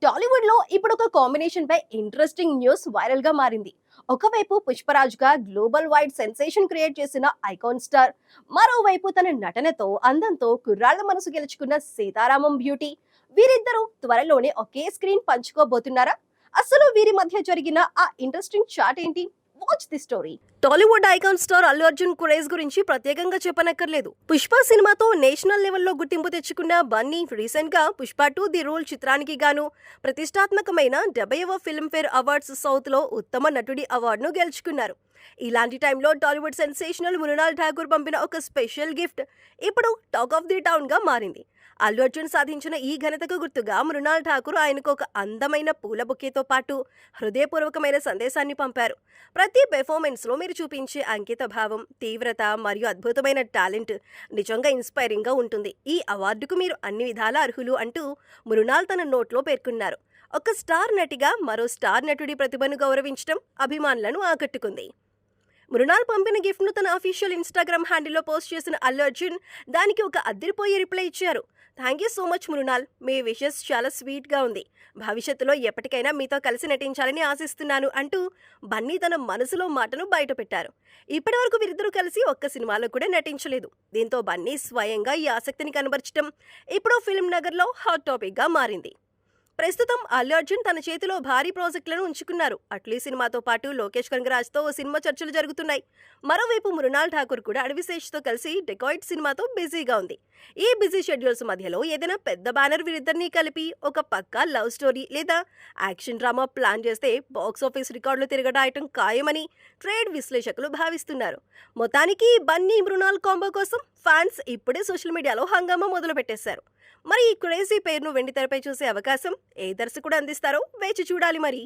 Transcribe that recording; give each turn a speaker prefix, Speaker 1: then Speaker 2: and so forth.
Speaker 1: టాలీవుడ్ లో ఇప్పుడు ఒక కాంబినేషన్ పై ఇంట్రెస్టింగ్ న్యూస్ వైరల్ గా మారింది. ఒకవైపు పుష్పరాజ్ గా గ్లోబల్ వైడ్ సెన్సేషన్ క్రియేట్ చేసిన ఐకాన్ స్టార్, మరోవైపు తన నటనతో అందంతో కుర్రాళ్ల మనసు గెలుచుకున్న సీతారామం బ్యూటీ. వీరిద్దరూ త్వరలోనే ఒకే స్క్రీన్ పంచుకోబోతున్నారా? అసలు వీరి మధ్య జరిగిన ఆ ఇంట్రెస్టింగ్ చాట్ ఏంటి? Watch the story. Tollywood icon star Allu Arjun craze గురించి ప్రత్యేకంగా చెప్పనక్కర్లేదు. పుష్ప సినిమాతో నేషనల్ లెవెల్లో గుర్తింపు తెచ్చుకున్న బన్నీ రీసెంట్ గా పుష్ప 2 ది రూల్ చిత్రానికి గాను ప్రతిష్టాత్మకమైన 70వ ఫిల్మ్ఫేర్ అవార్డ్స్ సౌత్ లో ఉత్తమ నటుడి అవార్డును గెలుచుకున్నారు. ఇలాంటి టైంలో టాలీవుడ్ సెన్సేషనల్ మృణాల్ ఠాకూర్ పంపిన ఒక స్పెషల్ గిఫ్ట్ ఇప్పుడు టాక్ ఆఫ్ ది టౌన్ గా మారింది. అల్లు అర్జున్ సాధించిన ఈ ఘనతకు గుర్తుగా మృణాల్ ఠాకూర్ ఆయనకు ఒక అందమైన పూల బొకేతో పాటు హృదయపూర్వకమైన సందేశాన్ని పంపారు. ప్రతి పెర్ఫార్మెన్స్ లో మీరు చూపించే అంకిత భావం, తీవ్రత మరియు అద్భుతమైన టాలెంట్ నిజంగా ఇన్స్పైరింగ్ గా ఉంటుంది. ఈ అవార్డుకు మీరు అన్ని విధాల అర్హులు అంటూ మృణాల్ తన నోట్లో పేర్కొన్నారు. ఒక స్టార్ నటిగా మరో స్టార్ నటుడి ప్రతిభను గౌరవించడం అభిమానులను ఆకట్టుకుంది. మృణాల్ పంపిన గిఫ్ట్ ను తన అఫీషియల్ ఇన్స్టాగ్రామ్ హ్యాండిల్లో పోస్ట్ చేసిన అల్లు అర్జున్ దానికి ఒక అదిరిపోయే రిప్లై ఇచ్చారు. Thank you so much Mrunal, మీ విషెస్ చాలా స్వీట్ గా ఉంది. భవిష్యత్తులో ఎప్పటికైనా మీతో కలిసి నటించాలని ఆశిస్తున్నాను అంటూ బన్నీ తన మనసులో మాటను బయటపెట్టారు. ఇప్పటివరకు వీరిద్దరూ కలిసి ఒక్క సినిమాలో కూడా నటించలేదు. దీంతో బన్నీ స్వయంగా ఈ ఆసక్తిని కనబర్చడం ఇప్పుడు ఫిల్మ్ నగర్ లో హాట్ టాపిక్ గా మారింది. ప్రస్తుతం అల్లు అర్జున్ తన చేతిలో భారీ ప్రాజెక్టులను ఉంచుకున్నారు. అట్లీ సినిమాతో పాటు లోకేష్ కనగరాజ్తో ఓ సినిమా చర్చలు జరుగుతున్నాయి. మరోవైపు మృణాల్ ఠాకూర్ కూడా అడవిశేష్తో కలిసి డెకాయిట్ సినిమాతో బిజీగా ఉంది. ఈ బిజీ షెడ్యూల్స్ మధ్యలో ఏదైనా పెద్ద బ్యానర్ వీరిద్దరినీ కలిపి ఒక పక్కా లవ్ స్టోరీ లేదా యాక్షన్ డ్రామా ప్లాన్ చేస్తే బాక్స్ ఆఫీస్ రికార్డులు తిరగడాయటం ఖాయమని ట్రేడ్ విశ్లేషకులు భావిస్తున్నారు. మొత్తానికి బన్నీ మృణాల్ కాంబో కోసం ఫ్యాన్స్ ఇప్పుడే సోషల్ మీడియాలో హంగామా మొదలు పెట్టేశారు. మరి ఈ క్రేజీ పేరును వెండితెరపై చూసే అవకాశం ఏ దర్శకుడు అందిస్తారో వేచి చూడాలి మరి.